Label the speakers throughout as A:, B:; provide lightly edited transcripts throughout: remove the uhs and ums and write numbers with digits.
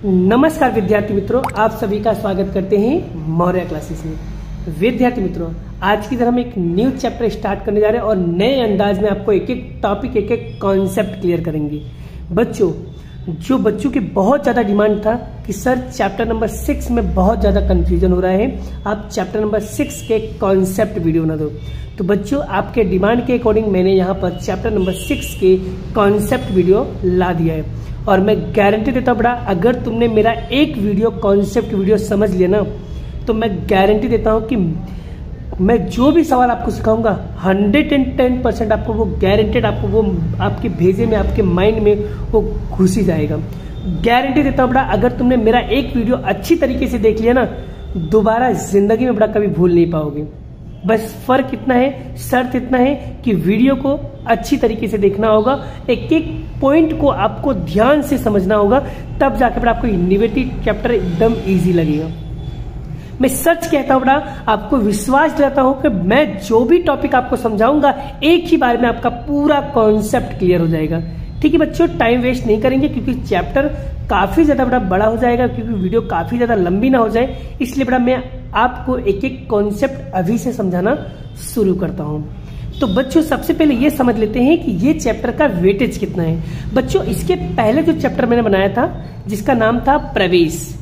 A: नमस्कार विद्यार्थी मित्रों, आप सभी का स्वागत करते हैं मौर्य क्लासेस में। विद्यार्थी मित्रों, आज की तरह हम एक न्यू चैप्टर स्टार्ट करने जा रहे हैं और नए अंदाज में आपको एक एक टॉपिक, एक एक कॉन्सेप्ट क्लियर करेंगे। बच्चों की बहुत ज्यादा डिमांड था कि सर चैप्टर नंबर 6 में बहुत ज्यादा कंफ्यूजन हो रहा है, आप चैप्टर नंबर 6 के कॉन्सेप्ट वीडियो बना दो। तो बच्चों, आपके डिमांड के अकॉर्डिंग मैंने यहाँ पर चैप्टर नंबर 6 के कॉन्सेप्ट वीडियो ला दिया है और मैं गारंटी देता हूँ बेटा, अगर तुमने मेरा एक वीडियो कॉन्सेप्ट वीडियो समझ लिया ना, तो मैं गारंटी देता हूँ कि मैं जो भी सवाल आपको सिखाऊंगा 110% आपको वो गारंटेड, आपको वो आपके भेजे में, आपके माइंड में वो घुस ही जाएगा। गारंटी देता हूँ बेटा, अगर तुमने मेरा एक वीडियो अच्छी तरीके से देख लिया ना, दोबारा जिंदगी में बेटा कभी भूल नहीं पाओगे। बस फर्क इतना है, शर्त इतना है कि वीडियो को अच्छी तरीके से देखना होगा, एक एक पॉइंट को आपको ध्यान से समझना होगा, तब जाकर बेटा आपको इनोवेटिव चैप्टर एकदम इजी लगेगा। मैं सच कहता हूं बेटा, आपको विश्वास दिलाता हूं कि मैं जो भी टॉपिक आपको समझाऊंगा एक ही बार में आपका पूरा कॉन्सेप्ट क्लियर हो जाएगा। ठीक है बच्चों, टाइम वेस्ट नहीं करेंगे क्योंकि चैप्टर काफी ज्यादा बड़ा बड़ा हो जाएगा, क्योंकि वीडियो काफी ज्यादा लंबी ना हो जाए, इसलिए बेटा मैं आपको एक एक कॉन्सेप्ट अभी से समझाना शुरू करता हूं। तो बच्चों, सबसे पहले ये समझ लेते हैं कि ये चैप्टर का वेटेज कितना है। बच्चों, इसके पहले जो चैप्टर मैंने बनाया था जिसका नाम था प्रवेश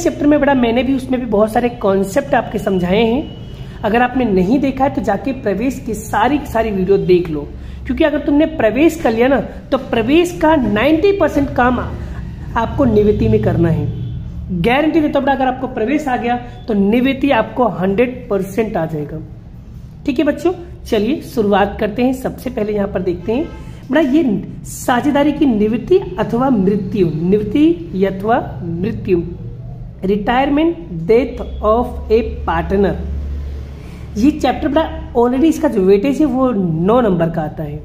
A: चैप्टर में बेटा मैंने भी उसमें भी बहुत सारे कॉन्सेप्ट आपके समझाए हैं। अगर आपने नहीं देखा है तो जाके प्रवेश की सारी वीडियो देख लो, क्योंकि अगर तुमने प्रवेश कर लिया ना तो प्रवेश का 90% काम आपको निवृत्ति में करना है। गारंटी देता हूं, अगर आपको प्रवेश आ गया तो निवृत्ति आपको 100% आ जाएगा। ठीक है बच्चों, चलिए शुरुआत करते हैं। सबसे पहले यहां पर देखते हैं बेटा, ये साझेदारी की निवृत्ति अथवा मृत्यु, retirement death of A partner. ये चैप्टर बेटा ऑलरेडी इसका जो वेटेज है वो 9 नंबर का आता है,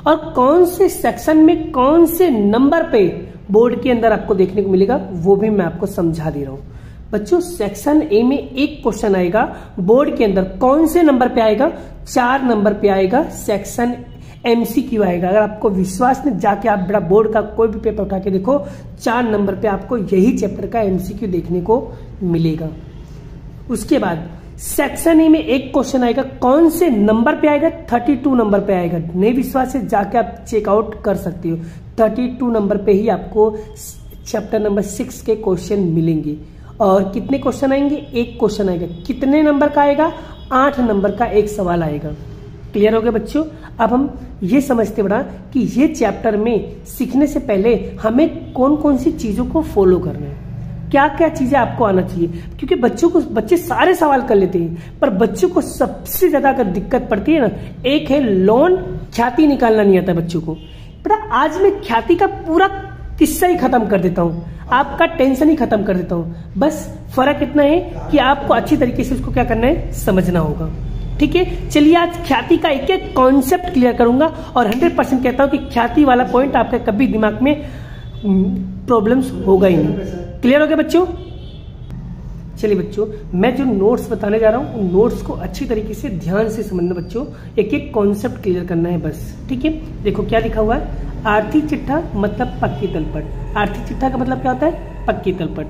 A: और कौन से सेक्शन में कौन से नंबर पे बोर्ड के अंदर आपको देखने को मिलेगा वो भी मैं आपको समझा दे रहा हूं। बच्चों, सेक्शन ए में एक क्वेश्चन आएगा बोर्ड के अंदर, कौन से नंबर पे आएगा? 4 नंबर पे आएगा, सेक्शन MCQ आएगा। अगर आपको विश्वास नहीं, जाके आप बड़ा बोर्ड का कोई भी पेपर उठा के देखो, 4 नंबर पे आपको यही चैप्टर का MCQ देखने को मिलेगा। उसके बाद सेक्शन ए में एक क्वेश्चन आएगा, कौन से नंबर पे आएगा? 32 नंबर पे आएगा। नहीं विश्वास है, जाके आप चेकआउट कर सकते हो। 32 नंबर पे ही आपको चैप्टर नंबर 6 के क्वेश्चन मिलेंगे। और कितने क्वेश्चन आएंगे? एक क्वेश्चन आएगा। कितने नंबर का आएगा? 8 नंबर का एक सवाल आएगा। क्लियर हो गया बच्चों? अब हम ये समझते बड़ा कि ये चैप्टर में सीखने से पहले हमें कौन कौन सी चीजों को फॉलो करना है, क्या क्या चीजें आपको आना चाहिए। क्योंकि बच्चे सारे सवाल कर लेते हैं, पर बच्चों को सबसे ज्यादा अगर दिक्कत पड़ती है ना, एक है लोन, ख्याति निकालना नहीं आता बच्चों को। बेटा आज मैं ख्याति का पूरा किस्सा ही खत्म कर देता हूँ, आपका टेंशन ही खत्म कर देता हूँ। बस फर्क इतना है कि आपको अच्छी तरीके से उसको क्या करना है, समझना होगा। ठीक है, चलिए आज ख्याति का एक एक कॉन्सेप्ट क्लियर करूंगा, और 100% कहता हूं कि ख्याति वाला पॉइंट आपके कभी दिमाग में प्रॉब्लम्स होगा ही नहीं। क्लियर हो गया बच्चों? चलिए बच्चों, मैं जो नोट्स बताने जा रहा हूं उन नोट्स को अच्छी तरीके से ध्यान से समझना बच्चों, एक एक कॉन्सेप्ट क्लियर करना है बस। ठीक है, देखो क्या लिखा हुआ है, आर्थिक चिट्ठा मतलब पक्की तलपट। आर्थिक चिट्ठा का मतलब क्या होता है? पक्की तलपट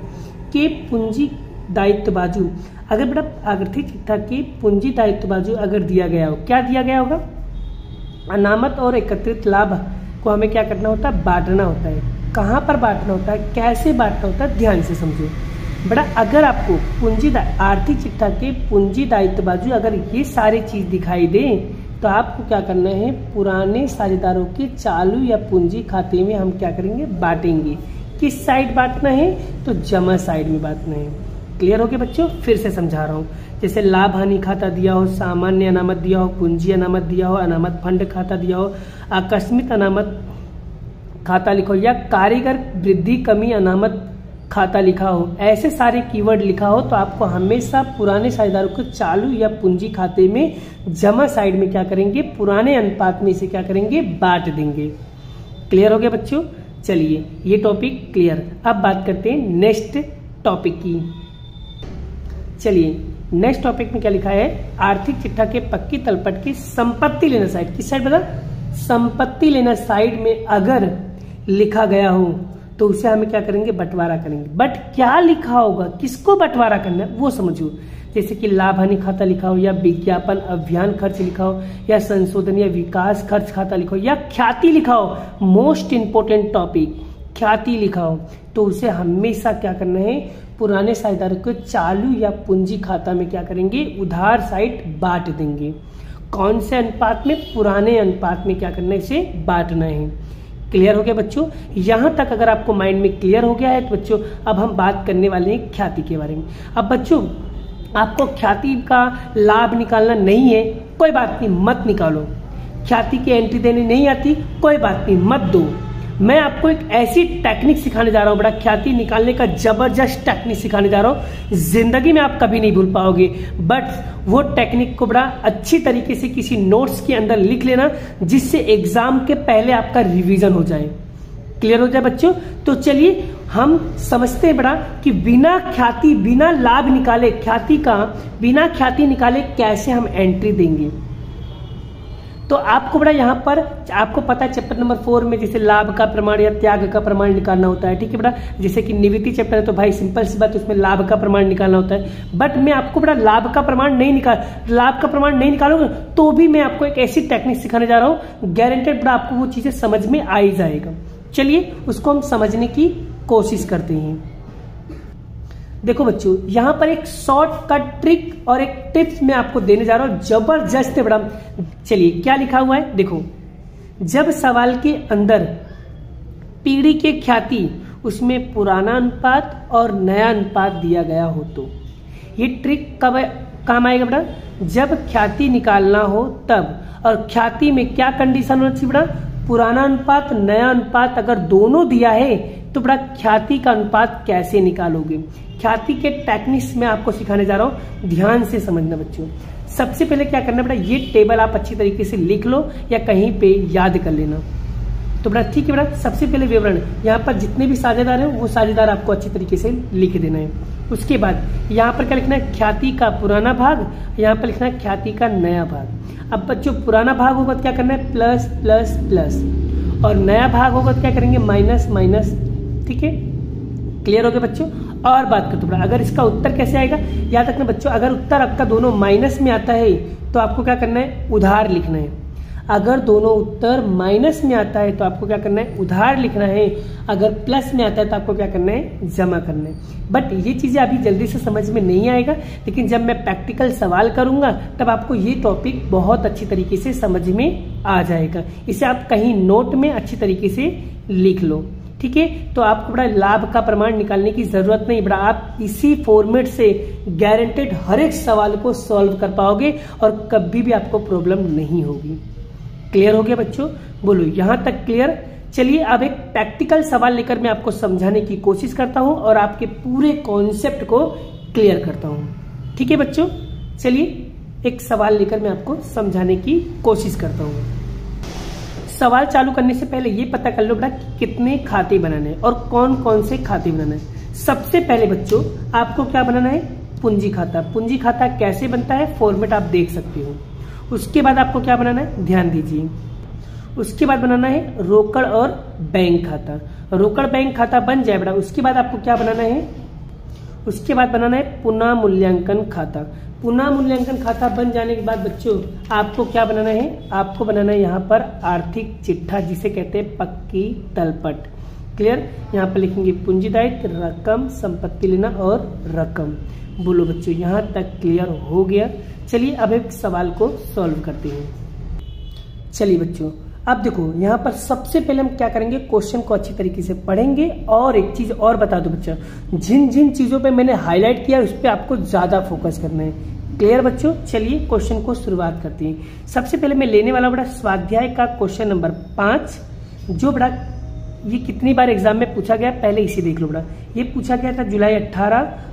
A: के पूंजी दायित्व बाजू। अगर बेटा आर्थिक चिट्ठा के पूंजी दायित्व बाजू अगर दिया गया हो, क्या दिया गया होगा? अनामत और एकत्रित लाभ को हमें क्या करना होता है? बांटना होता है। कहाँ पर बांटना होता है, कैसे बांटना होता है, ध्यान से समझो बेटा। अगर आपको आर्थिक चिट्ठा के पूंजी दायित्व बाजू अगर ये सारी चीज दिखाई दे, तो आपको क्या करना है? पुराने साझेदारों के चालू या पूंजी खाते में हम क्या करेंगे? बांटेंगे। किस साइड बांटना है? तो जमा साइड में बांटना है। क्लियर हो गया बच्चों? फिर से समझा रहा हूँ। जैसे लाभ हानि खाता दिया हो, सामान्य अनामत दिया हो, पूंजी अनामत दिया हो, अनामत फंड खाता दिया हो, आकस्मिक अनामत खाता लिखो, या कारीगर वृद्धि कमी अनामत खाता लिखा हो, ऐसे सारे कीवर्ड लिखा हो, तो आपको हमेशा पुराने साझेदारों को चालू या पूंजी खाते में जमा साइड में क्या करेंगे? पुराने अनुपात में इसे क्या करेंगे? बांट देंगे। क्लियर हो गया बच्चों? चलिए ये टॉपिक क्लियर। अब बात करते हैं नेक्स्ट टॉपिक की। चलिए नेक्स्ट टॉपिक में क्या लिखा है? आर्थिक चिट्ठा के पक्की तलपट की संपत्ति लेना साइड। किस साइड बता? संपत्ति लेना साइड में अगर लिखा गया हो तो उसे हमें क्या करेंगे, बंटवारा करेंगे। बट क्या लिखा होगा, किसको बंटवारा करना है वो समझो। जैसे कि लाभ हानि खाता लिखा हो, या विज्ञापन अभियान खर्च लिखा हो, या संशोधन या विकास खर्च खाता लिखा हो, या ख्याति लिखा हो, मोस्ट इंपोर्टेंट टॉपिक ख्याति लिखा हो, तो उसे हमेशा क्या करना है, पुराने साझेदारों को चालू या पूंजी खाता में क्या करेंगे, उधार साइड बांट देंगे। कौन से अनुपात में, पुराने अनुपात में क्या करना है, इसे बांटना है। क्लियर हो गया बच्चों? यहां तक अगर आपको माइंड में क्लियर हो गया है तो बच्चों अब हम बात करने वाले हैं ख्याति के बारे में। अब बच्चों आपको ख्याति का लाभ निकालना नहीं है, कोई बात नहीं, मत निकालो। ख्याति की एंट्री देने नहीं आती, कोई बात नहीं, मत दो। मैं आपको एक ऐसी टेक्निक सिखाने जा रहा हूं, बड़ा ख्याति निकालने का जबरदस्त टेक्निक सिखाने जा रहा हूं, जिंदगी में आप कभी नहीं भूल पाओगे। बट वो टेक्निक को बड़ा अच्छी तरीके से किसी नोट्स के अंदर लिख लेना, जिससे एग्जाम के पहले आपका रिवीजन हो जाए। क्लियर हो जाए बच्चों? तो चलिए हम समझते हैं बड़ा कि बिना ख्याति, बिना लाभ निकाले, ख्याति का बिना ख्याति निकाले कैसे हम एंट्री देंगे। तो आपको बड़ा यहाँ पर आपको पता है चैप्टर नंबर 4 में जैसे लाभ का प्रमाण या त्याग का प्रमाण निकालना होता है, ठीक है बड़ा। जैसे कि निवृत्ति चैप्टर है तो भाई सिंपल सी बात, उसमें लाभ का प्रमाण निकालना होता है। बट मैं आपको बड़ा लाभ का प्रमाण नहीं निकालूंगा तो भी मैं आपको एक ऐसी टेक्निक सिखाने जा रहा हूँ, गारंटेड बड़ा आपको वो चीजें समझ में आ ही जाएगा। चलिए उसको हम समझने की कोशिश करते हैं। देखो बच्चों यहाँ पर एक शॉर्टकट ट्रिक और एक टिप्स मैं आपको देने जा रहा हूं, जबरदस्त है बड़ा। चलिए क्या लिखा हुआ है देखो, जब सवाल के अंदर पीढ़ी के ख्याति उसमें पुराना अनुपात और नया अनुपात दिया गया हो तो ये ट्रिक कब काम आएगा बेटा, जब ख्याति निकालना हो तब। और ख्याति में क्या कंडीशन होना चाहिए बेटा, पुराना अनुपात नया अनुपात अगर दोनों दिया है तो बड़ा ख्याति का अनुपात कैसे निकालोगे। ख्याति के टेक्निक्स में आपको सिखाने जा रहा हूं, ध्यान से समझना बच्चों। सबसे पहले क्या करना बेटा, ये टेबल आप अच्छी तरीके से लिख लो या कहीं पे याद कर लेना। तो बेटा ठीक है बेटा, सबसे पहले विवरण यहाँ पर जितने भी साझेदार हैं वो साझेदार आपको अच्छी तरीके से लिख देना है। उसके बाद यहाँ पर क्या लिखना है, ख्याति का पुराना भाग, यहाँ पर लिखना है ख्याति का नया भाग। अब बच्चों पुराना भाग होगा तो क्या करना है, प्लस प्लस प्लस, और नया भाग होगा तो क्या करेंगे, माइनस माइनस। ठीक है, क्लियर हो गया बच्चों? और बात करते हैं अगर इसका उत्तर कैसे आएगा, याद रखना बच्चों, अगर उत्तर आपका दोनों माइनस में आता है तो आपको क्या करना है, उधार लिखना है। अगर दोनों उत्तर माइनस में आता है तो आपको क्या करना है, उधार लिखना है। अगर प्लस में आता है तो आपको क्या करना है, जमा करना है। बट ये चीजें अभी जल्दी से समझ में नहीं आएगा, लेकिन जब मैं प्रैक्टिकल सवाल करूंगा तब आपको ये टॉपिक बहुत अच्छी तरीके से समझ में आ जाएगा। इसे आप कहीं नोट में अच्छी तरीके से लिख लो, ठीक है। तो आपको बड़ा लाभ का प्रमाण निकालने की जरूरत नहीं, बड़ा आप इसी फॉर्मेट से गारंटेड हर एक सवाल को सॉल्व कर पाओगे और कभी भी आपको प्रॉब्लम नहीं होगी। क्लियर हो गया बच्चों? बोलो यहां तक क्लियर? चलिए अब एक प्रैक्टिकल सवाल लेकर मैं आपको समझाने की कोशिश करता हूं और आपके पूरे कॉन्सेप्ट को क्लियर करता हूं। ठीक है बच्चों, चलिए एक सवाल लेकर मैं आपको समझाने की कोशिश करता हूं। सवाल चालू करने से पहले ये पता कर लो बेटा कि कितने खाते बनाने हैं और कौन कौन से खाते बनाने हैं। सबसे पहले बच्चों आपको क्या बनाना है, पूंजी खाता। पूंजी खाता कैसे बनता है, फॉर्मेट आप देख सकते हो। उसके बाद आपको क्या बनाना है, ध्यान दीजिए। उसके बाद बनाना है रोकड़ और बैंक खाता। रोकड़ बैंक खाता बन जाए बेटा, उसके बाद आपको क्या बनाना है, उसके बाद बनाना है पुनः मूल्यांकन खाता। पुनः मूल्यांकन खाता बन जाने के बाद बच्चों आपको क्या बनाना है, आपको बनाना है यहाँ पर आर्थिक चिट्ठा, जिसे कहते हैं पक्की तलपट। क्लियर? यहाँ पर लिखेंगे पूंजी दायित्व, रकम, संपत्ति लेना और रकम। बोलो बच्चों यहाँ तक क्लियर हो गया? चलिए अब एक सवाल को सॉल्व करते हैं। चलिए बच्चों अब देखो यहाँ पर सबसे पहले हम क्या करेंगे, क्वेश्चन को अच्छी तरीके से पढ़ेंगे। और एक चीज और बता दो बच्चों, जिन जिन चीजों पे मैंने हाईलाइट किया उस पर आपको ज्यादा फोकस करना है। क्लियर बच्चों? चलिए क्वेश्चन को शुरुआत करते हैं। सबसे पहले मैं लेने वाला बड़ा स्वाध्याय का क्वेश्चन नंबर 5, जो बड़ा ये कितनी बार एग्जाम में पूछा गया, पहले इसे देख लो बड़ा। ये पूछा गया था जुलाई 18,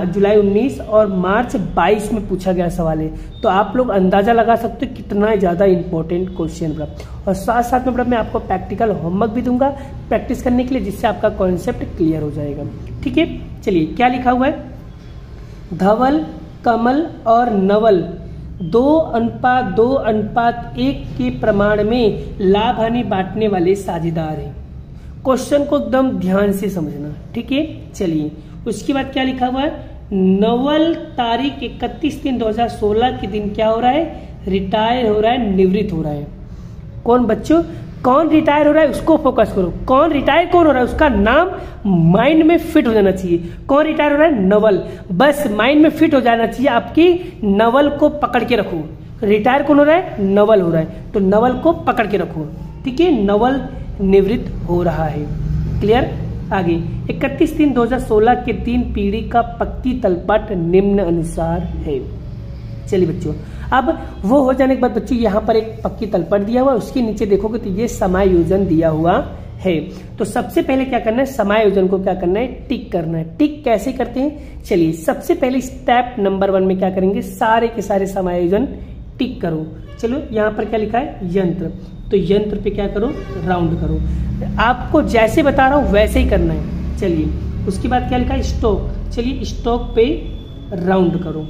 A: जुलाई 19 और मार्च 22 में पूछा गया सवाल है। तो आप लोग अंदाजा लगा सकते हो कितना ज्यादा इंपॉर्टेंट क्वेश्चन बड़ा। और साथ साथ में बड़ा मैं आपको प्रैक्टिकल होमवर्क भी दूंगा प्रैक्टिस करने के लिए, जिससे आपका कॉन्सेप्ट क्लियर हो जाएगा। ठीक है, चलिए क्या लिखा हुआ है, धवल, कमल और नवल 2:1 के प्रमाण में लाभ हानि बांटने वाले साझेदार हैं। क्वेश्चन को एकदम ध्यान से समझना, ठीक है। चलिए उसके बाद क्या लिखा हुआ है, नवल तारीख 31/3/2016 के दिन क्या हो रहा है, रिटायर हो रहा है, निवृत्त हो रहा है। कौन बच्चों, कौन रिटायर हो रहा है उसको फोकस करो, कौन रिटायर कौन हो रहा है उसका नाम माइंड में फिट हो जाना चाहिए। कौन रिटायर हो रहा है, नवल, बस माइंड में फिट हो जाना चाहिए, आपकी नवल को पकड़ के रखो। रिटायर कौन हो रहा है, नवल हो रहा है, तो नवल को पकड़ के रखो, ठीक है। नवल निवृत्त हो रहा है, क्लियर। आगे 31/3/2016 के 3 पीढ़ी का पक्की तलपट निम्न अनुसार है। चलिए बच्चों, अब वो हो जाने के बाद बच्चों यहाँ पर एक पक्की तलपट दिया हुआ है, उसके नीचे देखोगे तो ये समायोजन दिया हुआ है। तो सबसे पहले क्या करना है, समायोजन को क्या करना है, टिक करना है। टिक कैसे करते हैं, चलिए सबसे पहले स्टेप नंबर 1 में क्या करेंगे, सारे के सारे समायोजन टिक करो। चलो यहाँ पर क्या लिखा है, यंत्र, तो यंत्र पे क्या करो, राउंड करो। आपको जैसे बता रहा हूं वैसे ही करना है। चलिए उसके बाद क्या लिखा है, स्टॉक, चलिए स्टॉक पे राउंड करो।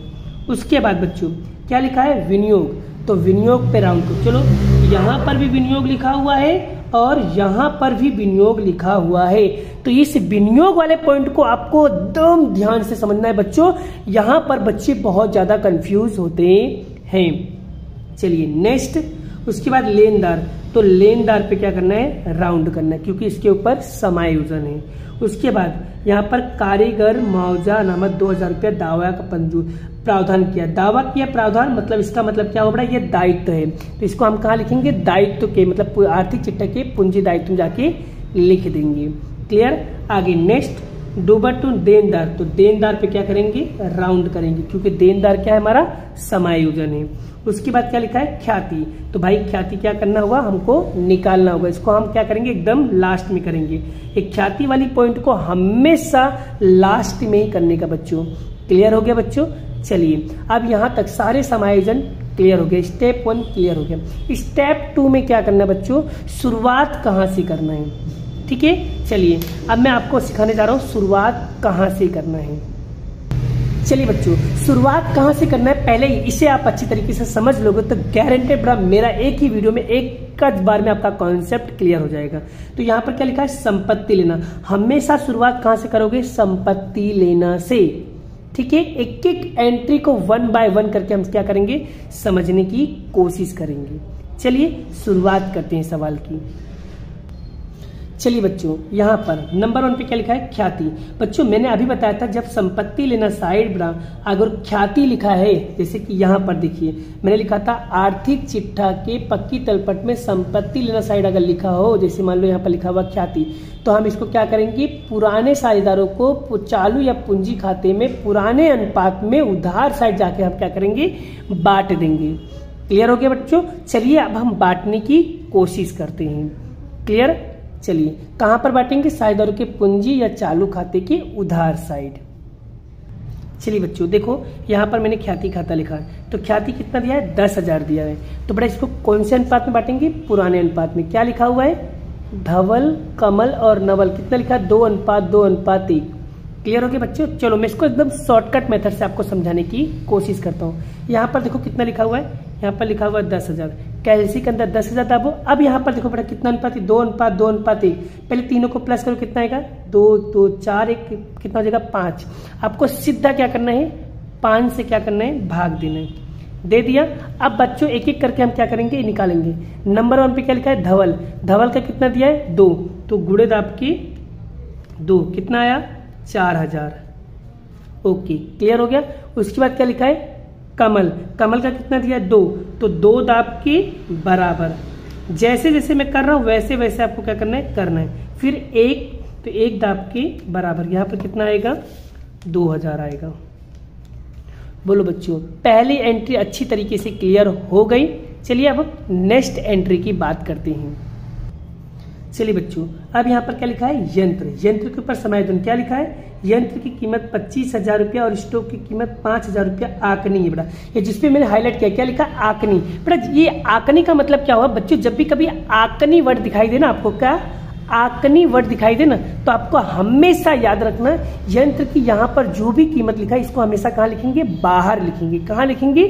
A: उसके बाद बच्चों क्या लिखा है, विनियोग, तो विनियोग पे राउंड करो। चलो यहाँ पर भी विनियोग लिखा हुआ है और यहाँ पर भी विनियोग लिखा हुआ है, तो इस विनियोग वाले पॉइंट को आपको एकदम ध्यान से समझना है बच्चों। यहाँ पर बच्चे बहुत ज्यादा कंफ्यूज होते हैं। चलिए नेक्स्ट, उसके बाद लेनदार, तो लेनदार पे क्या करना है, राउंड करना है, क्योंकि इसके ऊपर समायोजन है। उसके बाद यहाँ पर कारीगर मुआवजा अनामत 2000 रुपया दावा का प्रावधान किया। दावा किया, प्रावधान मतलब इसका मतलब क्या हो रहा है, ये दायित्व है, तो इसको हम कहाँ लिखेंगे, दायित्व के मतलब आर्थिक चिट्ठा के पूंजी दायित्व में जाके लिख देंगे, क्लियर। आगे नेक्स्ट, डूबर टू देनदार, तो देनदार पे क्या करेंगे, राउंड करेंगे, क्योंकि देनदार क्या है, हमारा समायोजन है। उसके बाद क्या लिखा है, ख्याति, तो भाई ख्याति क्या करना होगा, हमको निकालना होगा, इसको हम क्या करेंगे, एकदम लास्ट में करेंगे। एक ख्याति वाली पॉइंट को हमेशा लास्ट में ही करने का बच्चों, क्लियर हो गया बच्चों। चलिए अब यहाँ तक सारे समायोजन क्लियर हो गए, स्टेप 1 क्लियर हो गया। स्टेप 2 में क्या करना है बच्चों, शुरुआत कहाँ से करना है, ठीक है। चलिए अब मैं आपको सिखाने जा रहा हूँ शुरुआत कहाँ से करना है। चलिए बच्चों, शुरुआत कहाँ से करना है, पहले इसे आप अच्छी तरीके से समझ लोगे तो गारंटेड बड़ा मेरा एक ही वीडियो में एक बार में आपका कॉन्सेप्ट क्लियर हो जाएगा। तो यहाँ पर क्या लिखा है, संपत्ति लेना, हमेशा शुरुआत कहाँ से करोगे, संपत्ति लेना से, ठीक है। एक एक एंट्री को 1 बाय 1 करके हम क्या करेंगे, समझने की कोशिश करेंगे। चलिए शुरुआत करते हैं सवाल की। चलिए बच्चों, यहाँ पर नंबर 1 पे क्या लिखा है, ख्याति। बच्चों मैंने अभी बताया था जब संपत्ति लेना साइड बड़ा अगर ख्याति लिखा है, जैसे कि यहाँ पर देखिए मैंने लिखा था आर्थिक चिट्ठा के पक्की तलपट में संपत्ति लेना साइड अगर लिखा हो, जैसे मान लो यहाँ पर लिखा हुआ ख्याति, तो हम इसको क्या करेंगे, पुराने साझेदारों को चालू या पूंजी खाते में पुराने अनुपात में उधार साइड जाके हम क्या करेंगे, बांट देंगे। क्लियर हो गया बच्चों। चलिए अब हम बांटने की कोशिश करते हैं, क्लियर। चलिए कहां पर बांटेंगे, साझेदारों के पूंजी या चालू खाते के उधार साइड। चलिए बच्चों देखो यहाँ पर मैंने ख्याति खाता लिखा है, तो ख्याति कितना दिया है, 10,000 दिया है। तो बेटा इसको कौन से अनुपात में बांटेंगे, पुराने अनुपात में। क्या लिखा हुआ है, धवल, कमल और नवल, कितना लिखा है, 2:2:1। क्लियर हो गया बच्चों। चलो मैं इसको एकदम शॉर्टकट मेथड से आपको समझाने की कोशिश करता हूँ। यहाँ पर देखो कितना लिखा हुआ है, यहाँ पर लिखा हुआ है 10,000, कैलसी के अंदर 10,000 दाबो। अब यहाँ पर देखो बेटा कितना अनुपात है, 2:2:1। पहले तीनों को प्लस करो, कितना आएगा, 2 2 4 1, कितना हो जाएगा, 5। आपको सीधा क्या करना है, 5 से क्या करना है, भाग देना है। दे दिया। अब बच्चों एक एक करके हम क्या करेंगे, निकालेंगे। नंबर 1 पे क्या लिखा है, धवल, धवल का कितना दिया है, 2, तो गुणे दाब की 2, कितना आया, 4,000। ओके क्लियर हो गया। उसके बाद क्या लिखा है, कमल, कमल का कितना दिया, 2, तो 2 दाब के बराबर। जैसे जैसे मैं कर रहा हूं वैसे वैसे आपको क्या करना है, फिर 1, तो 1 दाब के बराबर। यहाँ पर कितना आएगा, 2,000 आएगा। बोलो बच्चों, पहली एंट्री अच्छी तरीके से क्लियर हो गई। चलिए अब नेक्स्ट एंट्री की बात करते हैं। चलिए बच्चों अब यहाँ पर क्या लिखा है, यंत्र, यंत्र के ऊपर समायोजन क्या लिखा है, यंत्र की कीमत 25,000 रुपया और स्टॉक की कीमत 5,000 रुपया आकनी है बेटा। ये जिसपे मैंने हाईलाइट किया, क्या लिखा, आकनी। बेटा ये आकनी का मतलब क्या हुआ बच्चों, जब भी कभी आकनी वर्ड दिखाई दे ना आपको, क्या आकनी वर्ड दिखाई दे ना, तो आपको हमेशा याद रखना यंत्र की यहाँ पर जो भी कीमत लिखा है इसको हमेशा कहाँ लिखेंगे, बाहर लिखेंगे। कहाँ लिखेंगे,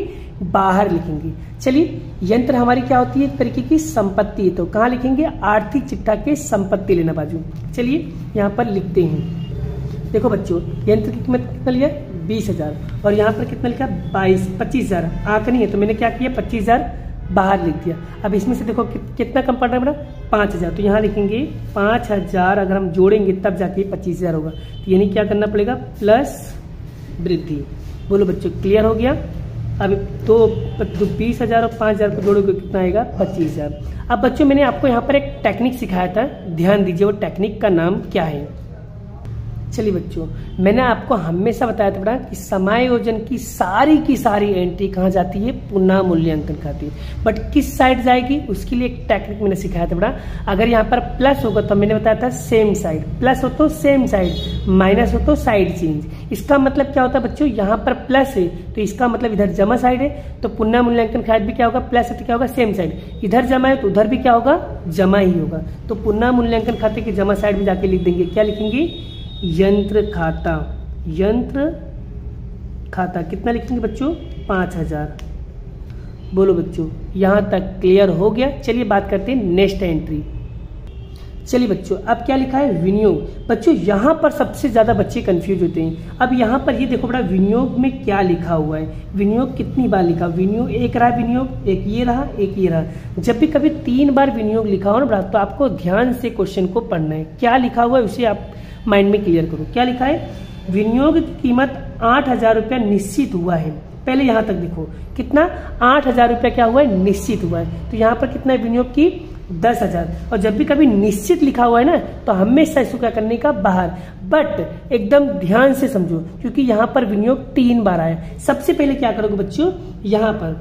A: बाहर लिखेंगे। चलिए, यंत्र हमारी क्या होती है, एक तरीके की संपत्ति, तो कहाँ लिखेंगे, आर्थिक चिट्ठा के संपत्ति लेना बाजू। चलिए यहाँ पर लिखते हैं। देखो बच्चों, यंत्र की कीमत कितना लिया, 20,000, और यहाँ पर कितना लिखा, 25,000। आंक नहीं है तो मैंने क्या किया, 25,000 बाहर लिख दिया। अब इसमें से देखो कितना कम पड़ रहा है बेटा, 5,000, तो यहाँ लिखेंगे 5,000 अगर हम जोड़ेंगे तब जाके 25,000 होगा। तो यानी क्या करना पड़ेगा, प्लस वृद्धि। बोलो बच्चों, क्लियर हो गया। अब तो 20,000 और 5,000 को जोड़ोगे कितना आएगा, 25,000। अब बच्चों मैंने आपको यहाँ पर एक टेक्निक सिखाया था, ध्यान दीजिए वो टेक्निक का नाम क्या है। चलिए बच्चों, मैंने आपको हमेशा बताया था बेटा कि समायोजन की सारी एंट्री कहाँ जाती है, पुनः मूल्यांकन खाते, बट किस साइड जाएगी उसके लिए एक टेक्निक मैंने सिखाया था बेटा। अगर यहाँ पर प्लस होगा तो मैंने बताया था सेम साइड, प्लस हो तो सेम साइड, माइनस हो तो साइड चेंज। इसका मतलब क्या होता है बच्चों, यहाँ पर प्लस है तो इसका मतलब इधर जमा साइड है, तो पुनः मूल्यांकन खाते भी क्या होगा, प्लस है तो क्या होगा, सेम साइड। इधर जमा है तो उधर भी क्या होगा, जमा ही होगा। तो पुनः मूल्यांकन खाते की जमा साइड में जाके लिख देंगे, क्या लिखेंगे, यंत्र खाता। यंत्र खाता कितना लिखेंगे बच्चों, 5,000। बोलो बच्चों, यहां तक क्लियर हो गया। चलिए बात करते हैं नेक्स्ट एंट्री। चलिए बच्चों, अब क्या लिखा है, विनियोग। बच्चों यहां पर सबसे ज्यादा बच्चे कंफ्यूज होते हैं। अब यहां पर ये देखो बड़ा, विनियोग में क्या लिखा हुआ है, विनियोग कितनी बार लिखा, विनियोग एक रहा, विनियोग एक ये रहा, एक ये रहा। जब भी कभी 3 बार विनियोग लिखा हो ना बड़ा, तो आपको ध्यान से क्वेश्चन को पढ़ना है, क्या लिखा हुआ है उसे आप माइंड में क्लियर करो। क्या लिखा है, विनियोग की कीमत 8,000 रुपया निश्चित हुआ है। पहले यहां तक देखो कितना, 8,000 रुपया क्या हुआ है, निश्चित हुआ है। तो यहां पर कितना है, विनियोग की 10,000। और जब भी कभी निश्चित लिखा हुआ है ना, तो हमेशा इसको क्या करने का, बाहर। बट एकदम ध्यान से समझो, क्योंकि यहां पर विनियोग 3 बार आया। सबसे पहले क्या करोगे बच्चों, यहां पर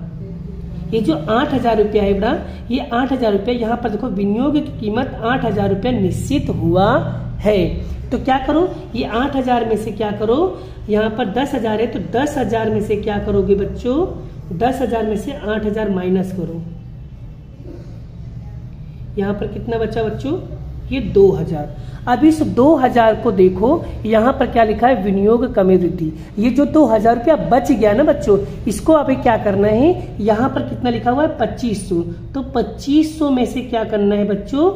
A: ये जो 8,000 रुपया है बड़ा, ये 8,000 रुपया यहाँ पर देखो, विनियोग की कीमत 8,000 रुपया निश्चित हुआ है। तो क्या करो, ये 8,000 में से क्या करो, यहाँ पर 10,000 है तो 10,000 में से क्या करोगे बच्चों, 10,000 में से 8,000 माइनस करो। यहाँ पर कितना बचा बच्चों, ये 2,000। अब इस 2,000 को देखो, यहाँ पर क्या लिखा है, विनियोग कमी वृद्धि। ये जो 2,000 रुपया बच गया ना बच्चों, इसको अभी क्या करना है, यहाँ पर कितना लिखा हुआ है, 2,500। तो 2,500 में से क्या करना है बच्चों,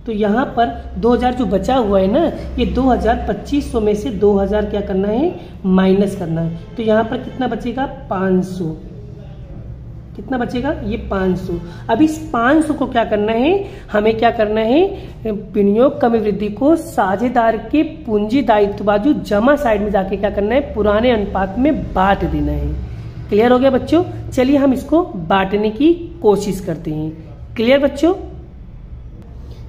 A: तो यहाँ पर 2,000 जो बचा हुआ है ना, ये 2,000 2,500 में से 2,000 क्या करना है, माइनस करना है। तो यहाँ पर कितना बचेगा, 500। कितना बचेगा, ये 500। अब इस 500 को क्या करना है, हमें क्या करना है, विनियोग कमी वृद्धि को साझेदार के पूंजी दायित्व बाजू जमा साइड में जाके क्या करना है, पुराने अनुपात में बांट देना है। क्लियर हो गया बच्चों। चलिए हम इसको बांटने की कोशिश करते हैं। क्लियर बच्चों।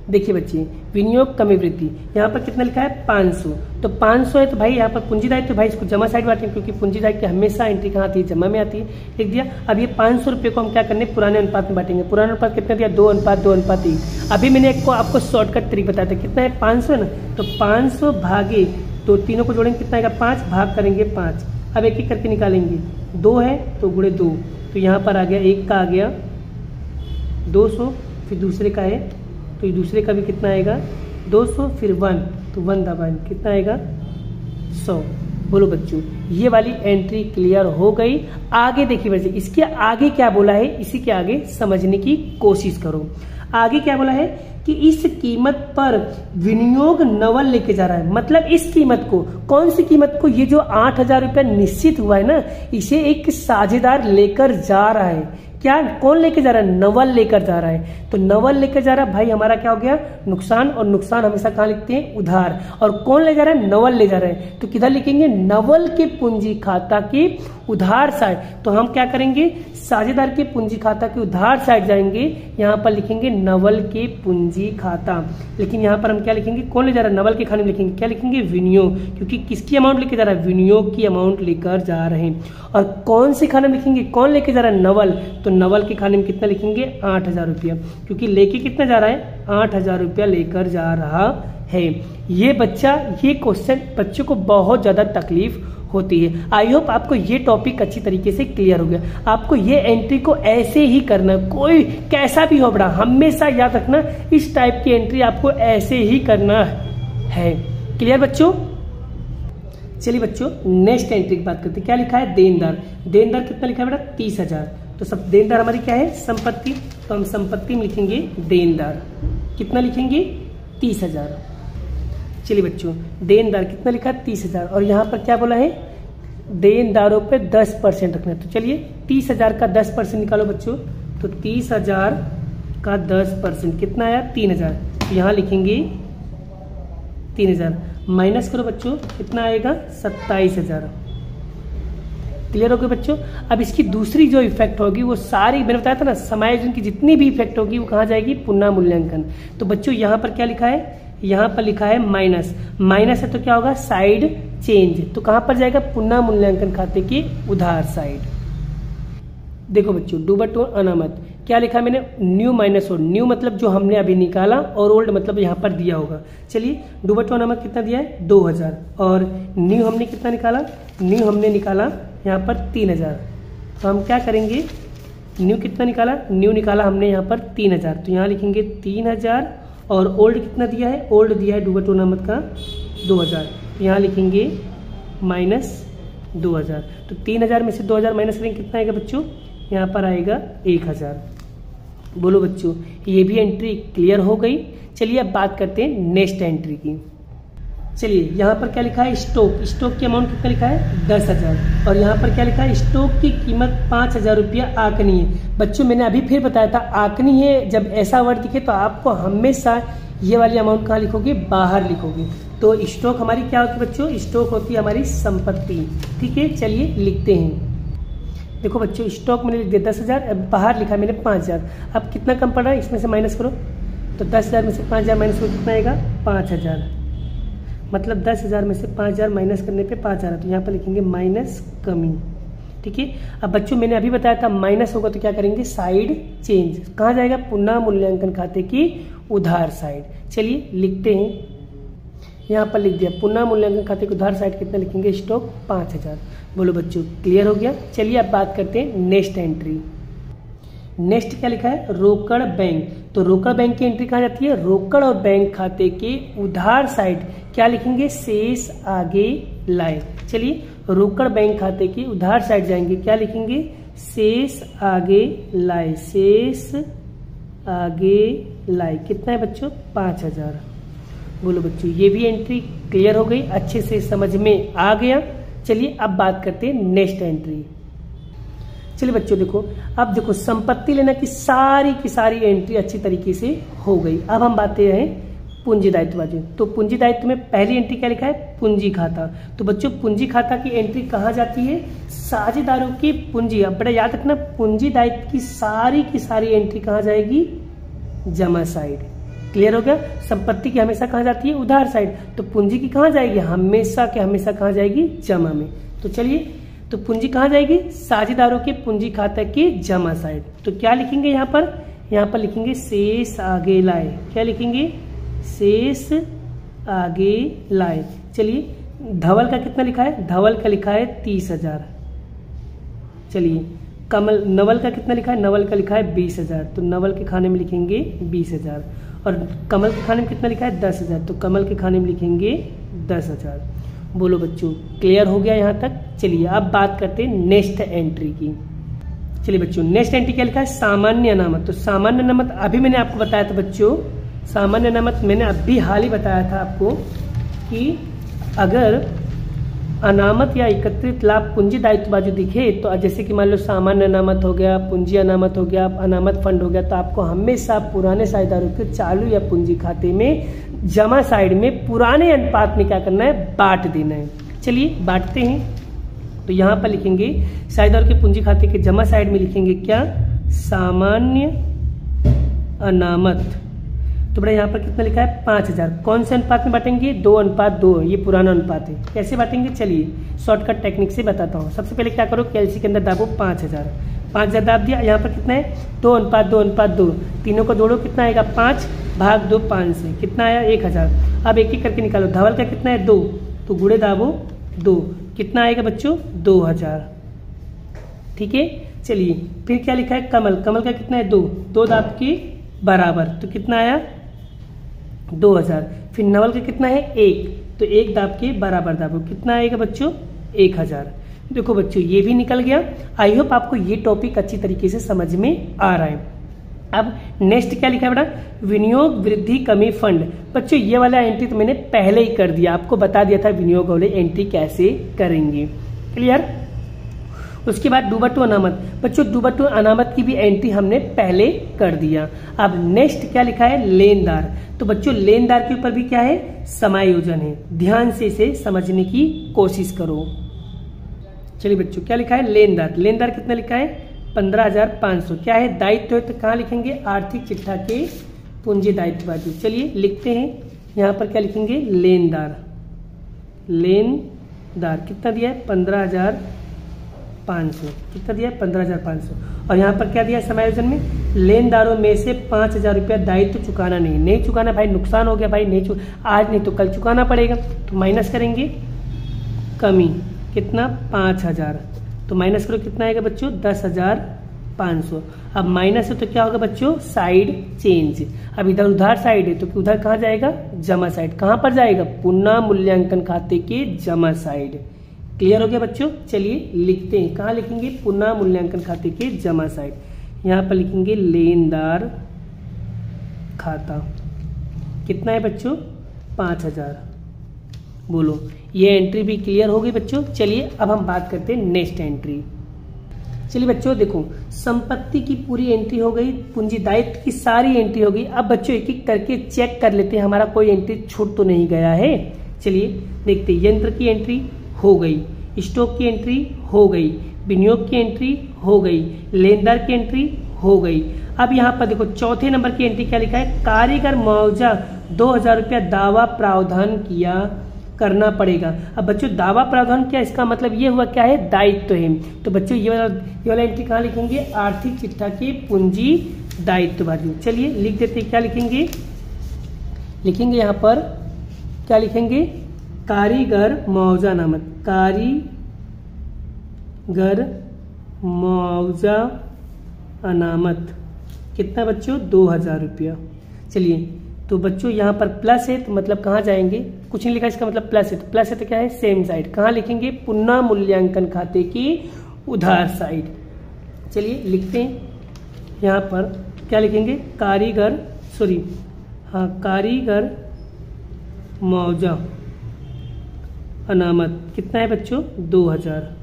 A: देखिए बच्चे, विनियोग कमी वृद्धि यहाँ पर कितना लिखा है, 500। तो 500 है तो भाई यहाँ पर पूंजी दायित्व, तो भाई इसको जमा साइड बांटेंगे, क्योंकि पूंजी दायित्व हमेशा एंट्री कहाँ आती है, जमा में आती है। लिख दिया। अब ये 500 रुपये को हम क्या करने, पुराने अनुपात में बांटेंगे। पुराना अनुपात कितना दिया, 2:2:1। अभी मैंने आपको शॉर्टकट तरीका बताया था, कितना है, 500 है ना, तो 500 भागे तो तीनों को जोड़ेंगे कितना आएगा, 5, भाग करेंगे 5। अब एक एक करके निकालेंगे, 2 है तो गुणे 2, तो यहाँ पर आ गया, एक का आ गया 200, फिर दूसरे का है तो ये दूसरे का भी कितना आएगा, 200, फिर 1 तो 1 दबाएं, कितना आएगा, 100। बोलो बच्चों, ये वाली एंट्री क्लियर हो गई। आगे देखिए बच्चे, इसके आगे क्या बोला है, इसी के आगे समझने की कोशिश करो। आगे क्या बोला है कि इस कीमत पर विनियोग नवल लेके जा रहा है। मतलब इस कीमत को, कौन सी कीमत को, ये जो 8,000 रुपया निश्चित हुआ है ना, इसे एक साझेदार लेकर जा रहा है। क्या, कौन लेके जा रहा है, नवल लेकर जा रहा है। तो नवल लेकर जा रहा है भाई, हमारा क्या हो गया, नुकसान। और नुकसान हमेशा कहाँ लिखते हैं, उधार। और कौन ले जा रहा है, नवल ले जा रहा है। तो किधर लिखेंगे, नवल के पूंजी खाता के उधार साइड। तो हम क्या करेंगे, साझेदार के पूंजी खाता के उधार साइड जाएंगे, यहाँ पर लिखेंगे नवल के पूंजी खाता। लेकिन यहाँ पर हम क्या लिखेंगे, कौन ले जा रहा है, नवल के खाने में लिखेंगे, क्या लिखेंगे, विनियोग, क्योंकि किसकी अमाउंट लेके जा रहा है, विनियोग की अमाउंट लेकर जा रहे हैं। और कौन से खाने में लिखेंगे, कौन लेके जा रहा है, नवल। तो नवल के खाने में कितना लिखेंगे, 8,000 रुपया, क्योंकि लेके कितना जा रहा है, 8,000 रुपया लेकर जा रहा है। ये बच्चा, ये क्वेश्चन बच्चों को बहुत ज्यादा तकलीफ होती है। आई होप आपको ये टॉपिक अच्छी तरीके से क्लियर हो गया। आपको ये एंट्री को ऐसे ही करना, कोई कैसा भी हो बड़ा, हमेशा याद रखना, इस टाइप की एंट्री आपको ऐसे ही करना है। क्लियर बच्चों। चलिए बच्चों, नेक्स्ट एंट्री की बात करते हैं। क्या लिखा है, देनदार। देनदार कितना लिखा है बेटा, 30,000। तो सब देनदार हमारी क्या है, संपत्ति। तो हम संपत्ति में लिखेंगे देनदार, कितना लिखेंगे 30,000। चलिए बच्चों, देनदार कितना लिखा 30,000, और यहाँ पर क्या बोला है, देनदारों पे 10% रखना है। तो चलिए 30,000 का 10% निकालो बच्चों। तो 30,000 का 10% कितना आया 3,000। तो यहाँ लिखेंगे 3,000, माइनस करो बच्चों, कितना आएगा 27,000। क्लियर हो गया बच्चों। अब इसकी दूसरी जो इफेक्ट होगी वो सारी, मैंने बताया था ना, समायोजन की जितनी भी इफेक्ट होगी वो कहाँ जाएगी, पुनः मूल्यांकन। तो बच्चों यहाँ पर क्या लिखा है, यहाँ पर लिखा है माइनस, माइनस है तो क्या होगा साइड चेंज। तो कहाँ पर जाएगा, पुनः मूल्यांकन खाते की उधार साइड। देखो बच्चों, डूबट और अनामत क्या लिखा है मैंने, न्यू माइनस ओल्ड। न्यू मतलब जो हमने अभी निकाला और ओल्ड मतलब यहाँ पर दिया होगा। चलिए डूबट और अनामत कितना दिया है 2,000, और न्यू हमने कितना निकाला, न्यू हमने निकाला यहाँ पर 3,000। तो हम क्या करेंगे, न्यू कितना निकाला, न्यू निकाला हमने यहाँ पर 3,000। तो यहाँ लिखेंगे 3,000, और ओल्ड कितना दिया है, ओल्ड दिया है डूबट और अनामत का 2,000। तो यहाँ लिखेंगे माइनस 2,000। तो 3,000 में से 2,000 माइनस करेंगे, कितना आएगा बच्चों, यहाँ पर आएगा 1,000। बोलो बच्चों, ये भी एंट्री क्लियर हो गई। चलिए अब बात करते हैं नेक्स्ट एंट्री की। चलिए यहाँ पर क्या लिखा है, स्टॉक, स्टॉक की अमाउंट कितना लिखा है 10,000, और यहाँ पर क्या लिखा है, स्टॉक की कीमत 5,000 रुपया आंकनी है। बच्चों मैंने अभी फिर बताया था, आंकनी है, जब ऐसा वर्ड दिखे तो आपको हमेशा ये वाली अमाउंट कहाँ लिखोगे, बाहर लिखोगे। तो स्टॉक हमारी क्या होती है बच्चों, स्टॉक होती है हमारी संपत्ति। ठीक है, चलिए लिखते हैं। देखो बच्चों, स्टॉक मैंने लिख दिया 10,000, अब बाहर लिखा मैंने 5,000। अब कितना कम पड़ रहा है, इसमें से माइनस करो। तो 10,000 में से 5,000 माइनस करो, कितना आएगा 5,000। मतलब 10,000 में से 5,000 माइनस करने पे 5,000। तो यहाँ पर लिखेंगे माइनस कमी। ठीक है, अब बच्चों मैंने अभी बताया था माइनस होगा तो क्या करेंगे, साइड चेंज। कहाँ जाएगा, पुनः मूल्यांकन खाते की उधार साइड। चलिए लिखते हैं, यहाँ पर लिख दिया पुनः मूल्यांकन खाते की उधार साइड कितना लिखेंगे, स्टॉक 5,000। बोलो बच्चों, क्लियर हो गया। चलिए अब बात करते हैं नेक्स्ट एंट्री। नेक्स्ट क्या लिखा है, रोकड़ बैंक। तो रोकड़ बैंक की एंट्री कहाँ जाती है, रोकड़ और बैंक खाते के उधार साइड क्या लिखेंगे, शेष आगे लाए। चलिए रोकड़ बैंक खाते की उधार साइड जाएंगे, क्या लिखेंगे, शेष आगे लाए, शेष आगे लाए। कितना है बच्चों, 5,000। बोलो बच्चों, ये भी एंट्री क्लियर हो गई, अच्छे से समझ में आ गया। चलिए अब बात करते हैं नेक्स्ट एंट्री। चलिए बच्चों देखो, अब देखो संपत्ति लेना की सारी एंट्री अच्छी तरीके से हो गई। अब हम बात हैं पूंजी दायित्व बाजू। तो पूंजी दायित्व में पहली एंट्री क्या लिखा है, पूंजी खाता। तो बच्चों पूंजी खाता की एंट्री कहाँ जाती है, साझेदारों की पूंजी। अब बड़ा याद रखना, पूंजी दायित्व की सारी एंट्री कहाँ जाएगी, जमा साइड। क्लियर हो गया। संपत्ति की हमेशा कहाँ जाती है, उधार साइड। तो पूंजी की कहाँ जाएगी, हमेशा के हमेशा कहाँ जाएगी, जमा में। तो चलिए, तो पूंजी कहाँ जाएगी, साझेदारों के पूंजी खाता की जमा साइड। तो क्या लिखेंगे यहाँ पर लिखेंगे शेष आगे लाए। क्या लिखेंगे, शेष आगे लाए। चलिए धवल का कितना लिखा है, धवल का लिखा है 30,000। चलिए नवल का कितना लिखा है, नवल का लिखा है 20,000। तो नवल के खाने में लिखेंगे 20,000। और कमल के खाने में कितना लिखा है 10,000। तो कमल के खाने में लिखेंगे 10,000। बोलो बच्चों, क्लियर हो गया यहाँ तक। चलिए अब बात करते हैं नेक्स्ट एंट्री की। चलिए बच्चों, नेक्स्ट एंट्री क्या लिखा है, सामान्य अनामत। तो सामान्य अनामत अभी मैंने आपको बताया था बच्चों, सामान्य अनामत मैंने अभी हाल ही बताया था आपको कि अगर अनामत या एकत्रित लाभ पूंजी दायित्व बाजू दिखे, तो जैसे कि मान लो सामान्य अनामत हो गया, पूंजी अनामत हो गया, अनामत फंड हो गया, तो आपको हमेशा पुराने साझेदारों के चालू या पूंजी खाते में जमा साइड में पुराने अनुपात में क्या करना है, बांट देना है। चलिए बांटते हैं। तो यहाँ पर लिखेंगे साझेदारों के पूंजी खाते के जमा साइड में लिखेंगे क्या, सामान्य अनामत। तो बड़ा यहाँ पर कितना लिखा है 5,000। कौन से अनुपात में बांटेंगे, 2:2। ये पुराना अनुपात है। कैसे बांटेंगे, चलिए शॉर्टकट टेक्निक से बताता हूँ। सबसे पहले क्या करो, कैलसी के अंदर दाबो 5,000 दाब दिया। यहाँ पर कितना है 2:2:2। तीनों को जोड़ो, कितना आएगा 5/2 5 से कितना आया 1,000। अब एक एक करके निकालो। धवल का कितना है 2, तो गुड़े दाबो 2, कितना आएगा बच्चों 2,000। ठीक है। चलिए फिर क्या लिखा है, कमल। कमल का कितना है 2 दाब के बराबर, तो कितना आया 2,000। फिर नवल का कितना है 1, तो 1 दाब के बराबर दाबो, कितना आएगा बच्चों 1,000। देखो बच्चों ये भी निकल गया। आई होप आपको ये टॉपिक अच्छी तरीके से समझ में आ रहा है। अब नेक्स्ट क्या लिखा है बेटा, विनियोग वृद्धि कमी फंड। बच्चों ये वाला एंट्री तो मैंने पहले ही कर दिया, आपको बता दिया था विनियोग वाले एंट्री कैसे करेंगे। क्लियर। उसके बाद डूबा-टू अनामत। बच्चों डूबा-टू अनामत की भी एंट्री हमने पहले कर दिया। अब नेक्स्ट क्या लिखा है, लेनदार। तो बच्चों लेनदार के ऊपर भी क्या है, समायोजन है। ध्यान से इसे समझने की कोशिश करो। चलिए बच्चों क्या लिखा है, लेनदार। लेनदार कितना लिखा है, 15,500। क्या है, दायित्व है, तो कहाँ लिखेंगे, आर्थिक चिट्ठा के पूंजी दायित्व बाजू। चलिए लिखते हैं, यहाँ पर क्या लिखेंगे, लेनदार। लेनदार कितना दिया है, 15,500। कितना दिया है, 15,500। और यहाँ पर क्या दिया है समायोजन में, लेनदारों में से 5,000 रुपया दायित्व चुकाना नहीं चुकाना भाई, नुकसान हो गया भाई, आज नहीं तो कल चुकाना पड़ेगा। तो माइनस करेंगे, कमी कितना, 5,000। तो माइनस करो कितना आएगा बच्चों, 10,500। अब माइनस है तो क्या होगा बच्चों, साइड चेंज। अब इधर उधार साइड है तो उधर कहाँ जाएगा, जमा साइड। कहाँ पर जाएगा, पुनः मूल्यांकन खाते के जमा साइड। क्लियर हो गया बच्चों। चलिए लिखते हैं, कहाँ लिखेंगे, पुनः मूल्यांकन खाते के जमा साइड। यहाँ पर लिखेंगे लेनदार खाता। कितना है बच्चों, 5,000। बोलो ये एंट्री भी क्लियर हो गई बच्चों। चलिए अब हम बात करते हैं नेक्स्ट एंट्री। चलिए बच्चों देखो, संपत्ति की पूरी एंट्री हो गई, पूंजी दायित्व की सारी एंट्री हो गई। अब बच्चों एक एक करके चेक कर लेते हैं हमारा कोई एंट्री छूट तो नहीं गया है। चलिए देखते हैं, यंत्र की एंट्री हो गई, स्टॉक की एंट्री हो गई, विनियोग की एंट्री हो गई, लेनदार की एंट्री हो गई। अब यहाँ पर देखो चौथे नंबर की एंट्री क्या लिखा है, कारीगर मुआवजा 2,000 रुपया दावा प्रावधान किया करना पड़ेगा। अब बच्चों दावा प्रावधान क्या, इसका मतलब ये हुआ क्या है, दायित्व है। तो बच्चों ये वाला एंट्री कहाँ लिखेंगे, आर्थिक चिट्ठा के पूंजी दायित्व बाजू। चलिए लिख देते हैं, क्या लिखेंगे, लिखेंगे यहाँ पर क्या लिखेंगे, कारीगर मुआवजा अनामत। कारीगर मुआवजा अनामत कितना बच्चों, 2,000 रुपया। चलिए तो बच्चों यहाँ पर प्लस है तो मतलब कहाँ जाएंगे, कुछ नहीं लिखा, इसका मतलब प्लस है तो प्लस है तो क्या है, सेम साइड। कहाँ लिखेंगे, पुनः मूल्यांकन खाते की उधार साइड। चलिए लिखते हैं, यहाँ पर क्या लिखेंगे, कारीगर मुआवजा अनामत कितना है बच्चों, 2,000।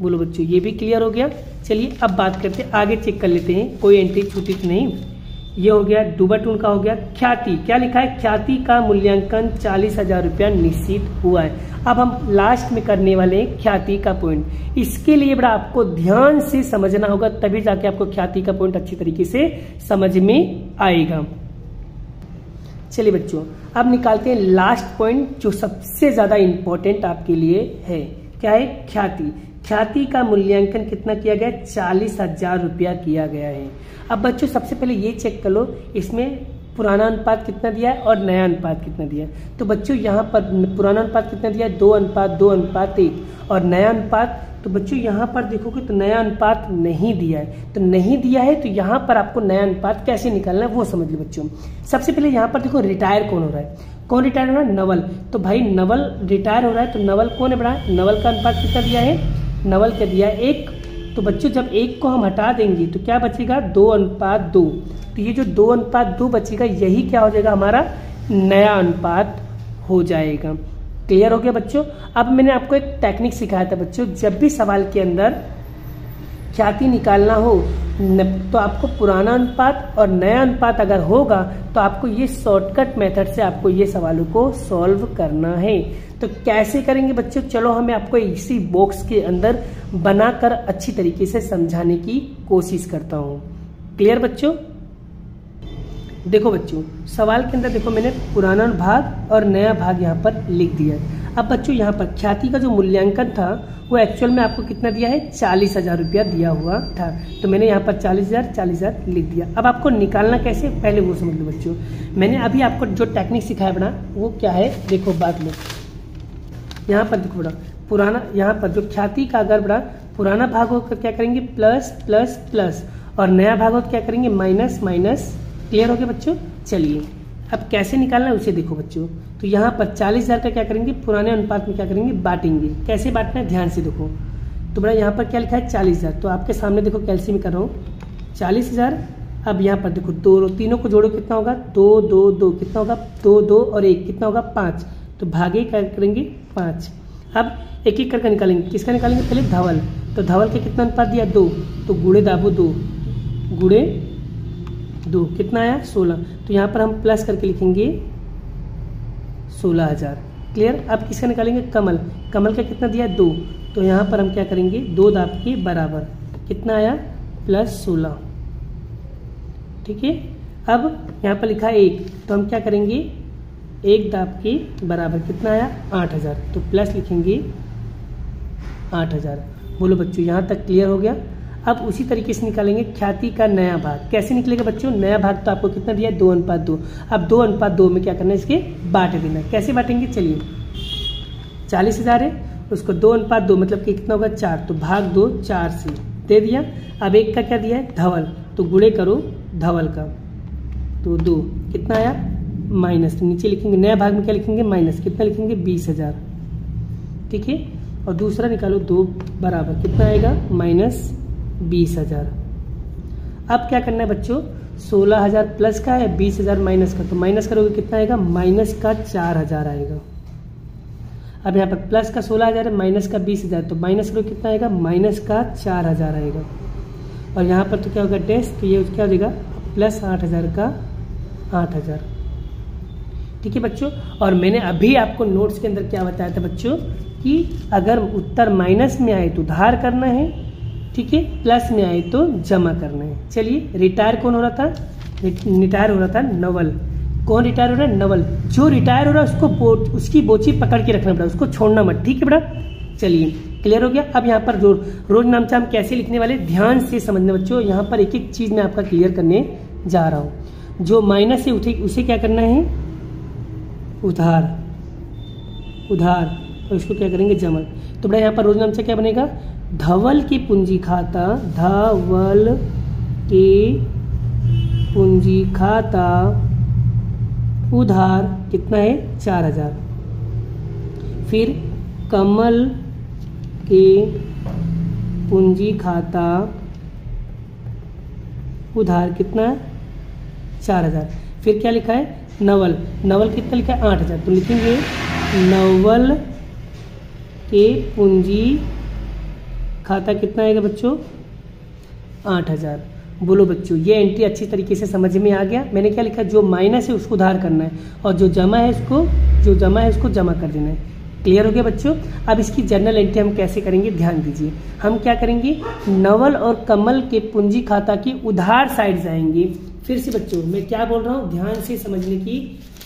A: बोलो बच्चों ये भी क्लियर हो गया। चलिए अब बात करते हैं, आगे चेक कर लेते हैं कोई एंट्री छूटी तो नहीं। ये हो गया डूबा-टून का हो गया। ख्याति क्या लिखा है, ख्याति का मूल्यांकन 40,000 रुपया निश्चित हुआ है। अब हम लास्ट में करने वाले हैं ख्याति का पॉइंट। इसके लिए बड़ा आपको ध्यान से समझना होगा, तभी जाके आपको ख्याति का पॉइंट अच्छी तरीके से समझ में आएगा। चलिए बच्चों अब निकालते हैं लास्ट पॉइंट जो सबसे ज्यादा इंपॉर्टेंट आपके लिए है। क्या है, ख्याति। ख्याति का मूल्यांकन कितना किया गया, 40,000 रुपया किया गया है। अब बच्चों सबसे पहले ये चेक कर लो, इसमें पुराना अनुपात कितना दिया है और नया अनुपात कितना दिया है। तो बच्चों यहाँ पर पुराना अनुपात कितना दिया है, 2:1 और नया अनुपात, तो बच्चों यहाँ पर देखोगे तो नया अनुपात नहीं दिया है। तो नहीं दिया है तो यहाँ पर आपको नया अनुपात कैसे निकालना है वो समझ लो बच्चों। सबसे पहले यहाँ पर देखो रिटायर कौन हो रहा है, कौन रिटायर हो रहा है, नवल। तो भाई नवल रिटायर हो रहा है तो नवल कौन है बड़ा, नवल का अनुपात कितना दिया है, नवल का दिया है 1। तो बच्चों जब 1 को हम हटा देंगे तो क्या बचेगा, 2:2। तो ये जो 2:2 बचेगा यही क्या हो जाएगा, हमारा नया अनुपात हो जाएगा। क्लियर हो गया बच्चों। अब मैंने आपको एक टेक्निक सिखाया था बच्चों, जब भी सवाल के अंदर ख्याति निकालना हो तो आपको पुराना अनुपात और नया अनुपात अगर होगा तो आपको ये शॉर्टकट मेथड से आपको ये सवालों को सॉल्व करना है। तो कैसे करेंगे बच्चों, चलो हमें आपको इसी बॉक्स के अंदर बनाकर अच्छी तरीके से समझाने की कोशिश करता हूँ। क्लियर बच्चों। देखो बच्चों सवाल के अंदर देखो मैंने पुराना भाग और नया भाग यहाँ पर लिख दिया। अब बच्चों यहाँ पर ख्याति का जो मूल्यांकन था वो एक्चुअल में आपको कितना दिया है, 40,000 रुपया दिया हुआ था। तो मैंने यहाँ पर 40,000 लिख दिया। अब आपको निकालना कैसे पहले वो समझ लो बच्चों। मैंने अभी आपको जो टेक्निक सिखाया बड़ा वो क्या है, देखो बात लो। यहाँ पर देखो बड़ा पुराना, यहाँ पर जो ख्याति का अगर बड़ा पुराना भाग हो क्या करेंगे, प्लस प्लस प्लस, और नया भाग हो क्या करेंगे, माइनस माइनस। क्लियर हो गया बच्चों। चलिए अब कैसे निकालना है उसे देखो बच्चों। तो यहाँ पर 40,000 का क्या करेंगे, पुराने अनुपात में क्या करेंगे, बांटेंगे। कैसे बांटना है ध्यान से देखो। तो बड़ा यहाँ पर क्या लिखा है 40,000, तो आपके सामने देखो कैल्सियम कर रहा हूँ 40,000। अब यहाँ पर देखो दो तीनों को जोड़ो कितना होगा 2 2 2 कितना होगा 2 2 और 1 कितना होगा 5, तो भागे क्या करेंगे 5। अब एक एक करके निकालेंगे, किसका निकालेंगे पहले धवल, तो धवल के कितना अनुपात दिया 2, तो गुणे दाबो 2 गुणे 2 कितना आया 16, तो यहाँ पर हम प्लस करके लिखेंगे 16,000। क्लियर। अब किसका निकालेंगे कमल, कमल का कितना दिया 2, तो यहाँ पर हम क्या करेंगे 2 दाब के बराबर कितना आया +16। ठीक है। अब यहाँ पर लिखा 1, तो हम क्या करेंगे 1 दाब के बराबर कितना आया 8,000, तो प्लस लिखेंगे 8,000। बोलो बच्चों यहाँ तक क्लियर हो गया। अब उसी तरीके से निकालेंगे ख्याति का नया भाग। कैसे निकलेगा बच्चों, नया भाग तो आपको कितना दिया है 2:2। अब 2:2 में क्या करना है इसके बांट देना है। कैसे बांटेंगे, चलिए 40,000 है, उसको 2:2 मतलब कि कितना होगा 4, तो भाग 2 4 से दे दिया। अब एक का क्या दिया है धवल, तो गुणे करो धवल का, तो 2 कितना आया माइनस, तो नीचे लिखेंगे नया भाग में क्या लिखेंगे माइनस, कितना लिखेंगे 20,000। ठीक है। और दूसरा निकालो 2 बराबर कितना आएगा -20,000। अब क्या करना है बच्चों 16,000 प्लस का है 20,000 माइनस का, तो माइनस करोगे कितना आएगा -4,000 आएगा। अब यहाँ पर प्लस का 16,000 है माइनस का 20,000, तो माइनस करोगे कितना आएगा -4,000 आएगा। और यहाँ पर तो क्या होगा डैश, तो ये क्या हो जाएगा +8,000 का 8,000। ठीक है बच्चों। और मैंने अभी आपको नोट्स के अंदर क्या बताया था बच्चों कि अगर उत्तर माइनस में आए तो उधार करना है, ठीक है, प्लस में आए तो जमा करना है। चलिए रिटायर कौन हो रहा था, रिटायर हो रहा था नवल। कौन रिटायर हो रहा है नवल। जो रिटायर हो रहा है उसको उसकी बोची पकड़ के रखना पड़ा, उसको छोड़ना मत। ठीक है बेटा, चलिए क्लियर हो गया। अब यहाँ पर जो रोज नामचा हम कैसे लिखने वाले ध्यान से समझना बच्चों। यहाँ पर एक एक चीज मैं आपका क्लियर करने जा रहा हूँ। जो माइनस से उठे उसे क्या करना है उधार, उधार, और उसको क्या करेंगे जमा। तो बेटा यहाँ पर रोज नामचा क्या बनेगा धवल की पूंजी खाता, धवल के पूंजी खाता उधार कितना है 4,000। फिर कमल के पूंजी खाता उधार कितना 4,000। फिर क्या लिखा है नवल, नवल कितना लिखा है 8,000, तो लिखेंगे नवल के पूंजी खाता कितना आएगा बच्चों 8,000। बोलो बच्चों ये एंट्री अच्छी तरीके से समझ में आ गया। मैंने क्या लिखा जो माइनस है उसको उधार करना है और जो जमा है उसको जमा कर देना है। क्लियर हो गया बच्चों। अब इसकी जर्नल एंट्री हम कैसे करेंगे ध्यान दीजिए। हम क्या करेंगे नवल और कमल के पूंजी खाता की उधार साइड जाएंगे। फिर से बच्चों मैं क्या बोल रहा हूँ ध्यान से समझने की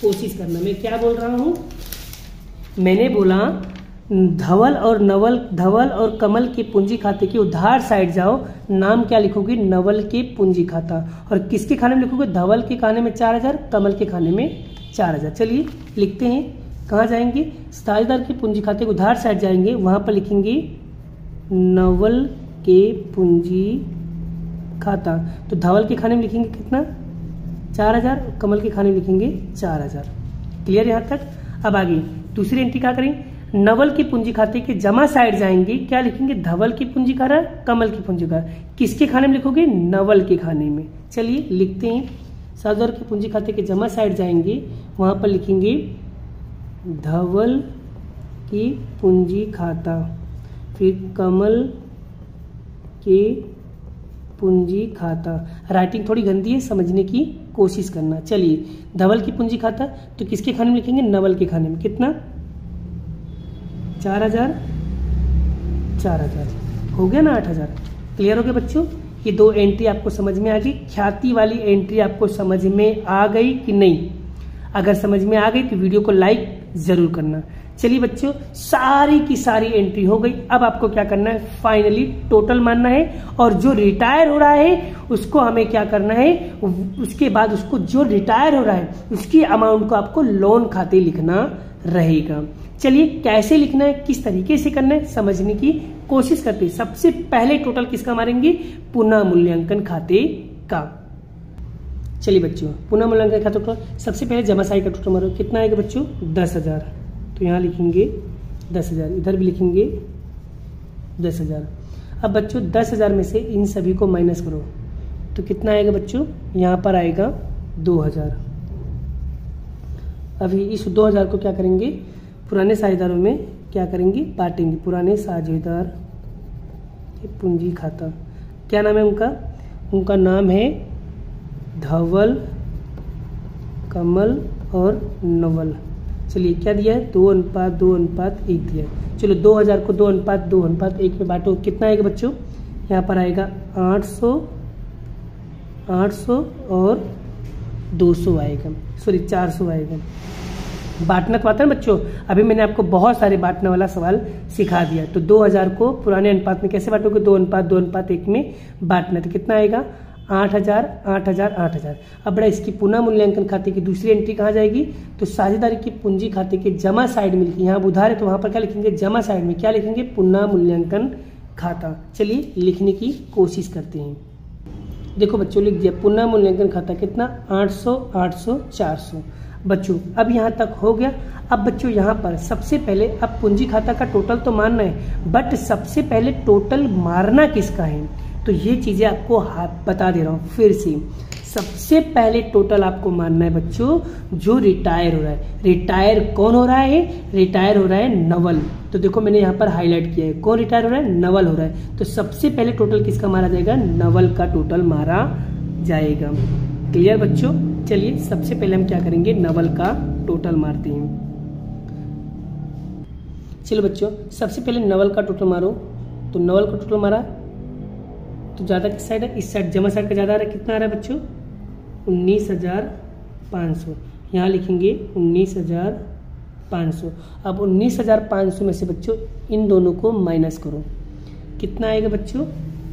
A: कोशिश करना। मैं क्या बोल रहा हूँ, मैंने बोला धवल और कमल के पूंजी खाते की उधार साइड जाओ। नाम क्या लिखोगे नवल के पूंजी खाता, और किसके खाने में लिखोगे धवल के खाने में 4,000, कमल के खाने में 4,000। चलिए लिखते हैं कहाँ जाएंगे साझेदार के पूंजी खाते के उधार साइड जाएंगे, वहां पर लिखेंगे नवल के पूंजी खाता। तो धवल के खाने में लिखेंगे कितना 4,000, कमल के खाने में लिखेंगे 4,000। क्लियर यहाँ तक। अब आगे दूसरी एंट्री क्या करें नवल की पूंजी खाते के जमा साइड जाएंगे, क्या लिखेंगे धवल की पूंजी खाता कमल की पूंजी खाता। किसके खाने में लिखोगे नवल के खाने में। चलिए लिखते हैं साझेदार के पूंजी खाते के जमा साइड जाएंगे, वहां पर लिखेंगे धवल की पूंजी खाता, फिर कमल के पूंजी खाता। राइटिंग थोड़ी गंदी है समझने की कोशिश करना। चलिए धवल की पूंजी खाता तो किसके खाने में लिखेंगे नवल के खाने में कितना 4,000 हो गया ना 8,000। क्लियर हो गया बच्चों। ये दो एंट्री आपको समझ में आ गई। ख्याति वाली एंट्री आपको समझ में आ गई कि नहीं। अगर समझ में आ गई तो वीडियो को लाइक जरूर करना। चलिए बच्चों सारी की सारी एंट्री हो गई। अब आपको क्या करना है फाइनली टोटल मानना है, और जो रिटायर हो रहा है उसको हमें क्या करना है उसके बाद उसको जो रिटायर हो रहा है उसकी अमाउंट को आपको लोन खाते लिखना रहेगा। चलिए कैसे लिखना है किस तरीके से करना है समझने की कोशिश करते हैं। सबसे पहले टोटल किसका मारेंगे पुनः मूल्यांकन खाते का। चलिए बच्चों पुनः मूल्यांकन खाते टोटल सबसे पहले जमा साइड का टोटल मारो कितना आएगा बच्चों 10,000। तो यहाँ लिखेंगे 10,000, इधर भी लिखेंगे 10,000। अब बच्चों 10,000 में से इन सभी को माइनस करो तो कितना आएगा बच्चों, यहाँ पर आएगा 2,000। अभी इस 2,000 को क्या करेंगे, पुराने साझेदारों में क्या करेंगे, बांटेंगे। पुराने साझेदार पूंजी खाता, क्या नाम है उनका, उनका नाम है धवल, कमल और नवल। चलिए क्या दिया है, 2:2:1 दिया है। चलो 2,000 को 2:2:1 में बांटो, कितना आएगा बच्चों, यहाँ पर आएगा 800 और 200 आएगा, सॉरी 400 आएगा। बांटना तो आता है बच्चों, अभी मैंने आपको बहुत सारे बांटने वाला सवाल सिखा दिया। तो 2,000 को पुराने अनुपात में कैसे बांटोगे, 2:2:1 में बांटना। तो कितना आएगा, 8,000 8,000 8,000। अब बड़ा इसकी पुनः मूल्यांकन खाते की दूसरी एंट्री कहाँ जाएगी, तो साझेदारी की पूंजी खाते के जमा साइड में लिखिए। यहाँ उधार है तो वहां पर क्या लिखेंगे, जमा साइड में क्या लिखेंगे, पुनः मूल्यांकन खाता। चलिए लिखने की कोशिश करते हैं। देखो बच्चों लिख दिया, पुनः मूल्यांकन खाता कितना, 800 800 400। बच्चों अब यहाँ तक हो गया। अब बच्चों यहाँ पर सबसे पहले अब पूंजी खाता का टोटल तो मारना है, बट सबसे पहले टोटल मारना किसका है, तो ये चीजें आपको बता दे रहा हूँ फिर से। सबसे पहले टोटल आपको मानना है बच्चों जो रिटायर हो रहा है। रिटायर कौन हो रहा है, रिटायर हो रहा है नवल। तो देखो मैंने यहाँ पर हाईलाइट किया है, कौन रिटायर हो रहा है, नवल हो रहा है। तो सबसे पहले टोटल किसका मारा जाएगा, नवल का टोटल मारा जाएगा। क्लियर बच्चों, चलिए सबसे पहले हम क्या करेंगे, नवल का टोटल मारते हैं। चलो बच्चों सबसे पहले नवल का टोटल मारो। तो नवल का टोटल मारा तो ज्यादा किस साइड है, इस साइड, जमा साइड का ज्यादा आ रहा है। कितना आ रहा है बच्चों, 19,500। यहाँ लिखेंगे 19,500। अब 19,500 में से बच्चों इन दोनों को माइनस करो, कितना आएगा बच्चों,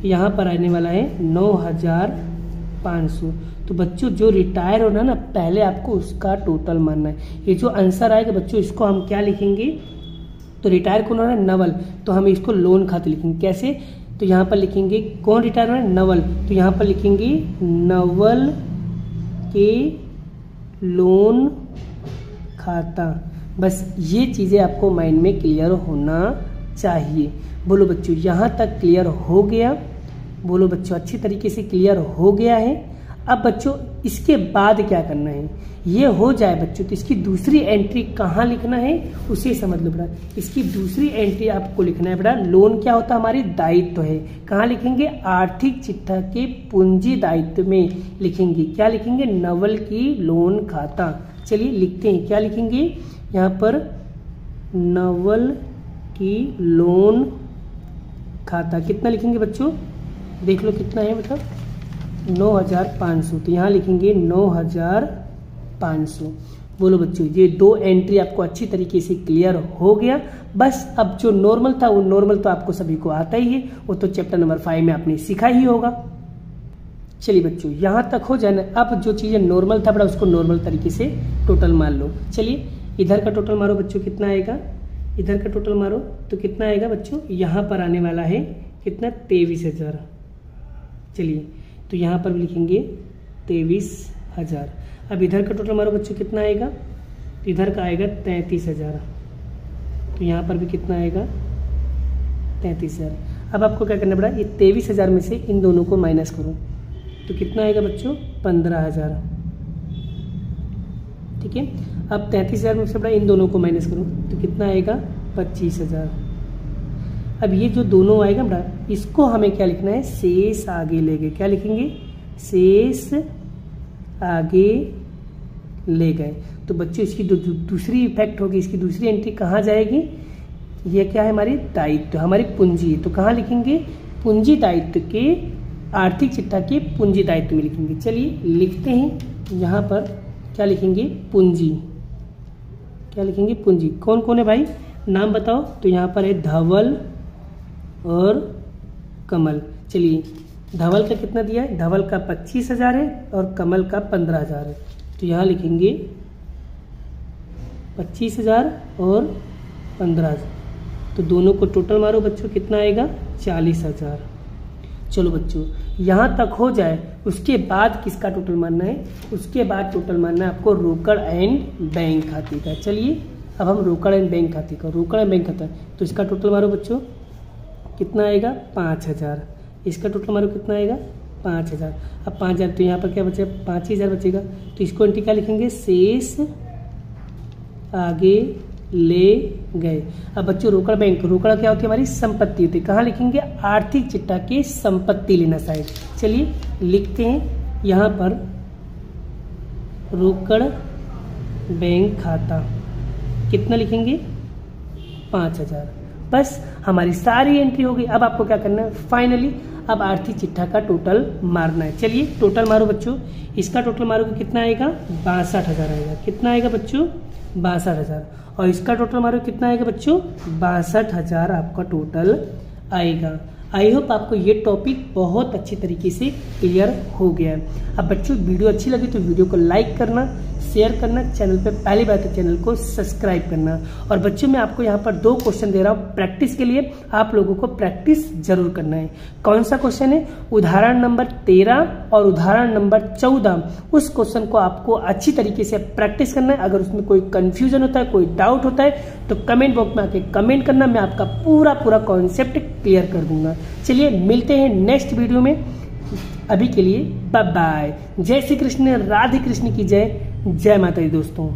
A: यहाँ पर आने वाला है 9,500। तो बच्चों जो रिटायर होना ना, पहले आपको उसका टोटल मानना है। ये जो आंसर आएगा बच्चों इसको हम क्या लिखेंगे, तो रिटायर कौन हो रहा है, नवल। तो हम इसको लोन खाते लिखेंगे। कैसे, तो यहाँ पर लिखेंगे कौन रिटायर हो रहा है, नवल। तो यहाँ पर लिखेंगे नवल के लोन खाता। बस ये चीजें आपको माइंड में क्लियर होना चाहिए। बोलो बच्चों यहाँ तक क्लियर हो गया, बोलो बच्चों अच्छी तरीके से क्लियर हो गया है। अब बच्चों इसके बाद क्या करना है, ये हो जाए बच्चों तो इसकी दूसरी एंट्री कहाँ लिखना है उसे समझ लो बेटा। इसकी दूसरी एंट्री आपको लिखना है बेटा, लोन क्या होता है, हमारी दायित्व है। कहाँ लिखेंगे, आर्थिक चिट्ठा के पूंजी दायित्व में लिखेंगे। क्या लिखेंगे, नवल की लोन खाता। चलिए लिखते हैं, क्या लिखेंगे यहाँ पर, नवल की लोन खाता। कितना लिखेंगे बच्चों, देख लो कितना है बेटा, 9,500। तो यहाँ लिखेंगे 9,500। बोलो बच्चों ये दो एंट्री आपको अच्छी तरीके से क्लियर हो गया। बस अब जो नॉर्मल था वो नॉर्मल तो आपको सभी को आता ही है, वो तो चैप्टर नंबर 5 में आपने सीखा ही होगा। चलिए बच्चों यहाँ तक हो जाए। अब जो चीजें नॉर्मल था बड़ा उसको नॉर्मल तरीके से टोटल मान लो। चलिए इधर का टोटल मारो बच्चों, कितना आएगा, इधर का टोटल मारो तो कितना आएगा बच्चों, यहाँ पर आने वाला है कितना, 23,000। चलिए तो यहाँ पर भी लिखेंगे 23,000। अब इधर का टोटल मारो बच्चों, कितना आएगा, तो इधर का आएगा 33,000। तो यहाँ पर भी कितना आएगा, 33,000। अब आपको क्या करना पड़ा, ये 23,000 में से इन दोनों को माइनस करो तो कितना आएगा बच्चों, 15,000। ठीक है, अब 33,000 में से बड़ा इन दोनों को माइनस करो तो कितना आएगा, 25,000। अब ये जो दोनों आएगा बड़ा, इसको हमें क्या लिखना है, शेष आगे ले गए। क्या लिखेंगे, शेष आगे ले गए। तो बच्चों इसकी दूसरी इफेक्ट होगी, इसकी दूसरी एंट्री कहाँ जाएगी, ये क्या है, हमारी दायित्व, हमारी पूंजी। तो कहाँ लिखेंगे, पूंजी दायित्व के, आर्थिक चिट्ठा के पूंजी दायित्व में लिखेंगे। चलिए लिखते हैं, यहाँ पर क्या लिखेंगे, पूंजी। क्या लिखेंगे, पूंजी। कौन कौन है भाई, नाम बताओ। तो यहाँ पर है धवल और कमल। चलिए धवल का कितना दिया है, धवल का 25,000 है और कमल का 15,000 है। तो यहाँ लिखेंगे 25,000 और 15,000। तो दोनों को टोटल मारो बच्चों, कितना आएगा, 40,000। चलो बच्चों यहाँ तक हो जाए, उसके बाद किसका टोटल मानना है, उसके बाद टोटल मानना है आपको रोकड़ एंड बैंक खाते का। चलिए अब हम रोकड़ एंड बैंक खाते का, रोकड़ एंड बैंक खाता, तो इसका टोटल मारो बच्चों, कितना आएगा 5000। इसका टोटल मारो कितना आएगा 5000। अब 5000 तो यहाँ पर क्या बचेगा 5000 बचेगा, तो इसको एंट्री क्या लिखेंगे शेष आगे ले गए। अब बच्चों रोकड़ बैंक, रोकड़ क्या होती है हमारी संपत्ति होती है, कहाँ लिखेंगे आर्थिक चिट्ठा के संपत्ति लेना साइड। चलिए लिखते हैं यहाँ पर रोकड़ बैंक खाता, कितना लिखेंगे 5000। बस हमारी सारी एंट्री हो गई। अब आपको क्या करना है फाइनली, अब आर्थिक चिट्ठा का टोटल मारना है। चलिए टोटल मारो बच्चों, इसका टोटल मारोगे कितना आएगा 62,000 आएगा। कितना आएगा बच्चों 62,000। और इसका टोटल मारो कितना आएगा बच्चों 62,000 आपका टोटल आएगा। आई होप आपको ये टॉपिक बहुत अच्छी तरीके से क्लियर हो गया है। अब बच्चों वीडियो अच्छी लगी तो वीडियो को लाइक करना, शेयर करना, चैनल पे पहली बार तो चैनल को सब्सक्राइब करना। और बच्चों मैं आपको यहाँ पर 2 क्वेश्चन दे रहा हूँ प्रैक्टिस के लिए, आप लोगों को प्रैक्टिस जरूर करना है। कौन सा क्वेश्चन है, उदाहरण नंबर 13 और उदाहरण नंबर 14। उस क्वेश्चन को आपको अच्छी तरीके से प्रैक्टिस करना है। अगर उसमें कोई कंफ्यूजन होता है, कोई डाउट होता है तो कमेंट बॉक्स में आके कमेंट करना, मैं आपका पूरा कॉन्सेप्ट क्लियर कर दूंगा। चलिए मिलते हैं नेक्स्ट वीडियो में, अभी के लिए बाय बाय। जय श्री कृष्ण, राधे कृष्ण की जय, जय माता दी दोस्तों।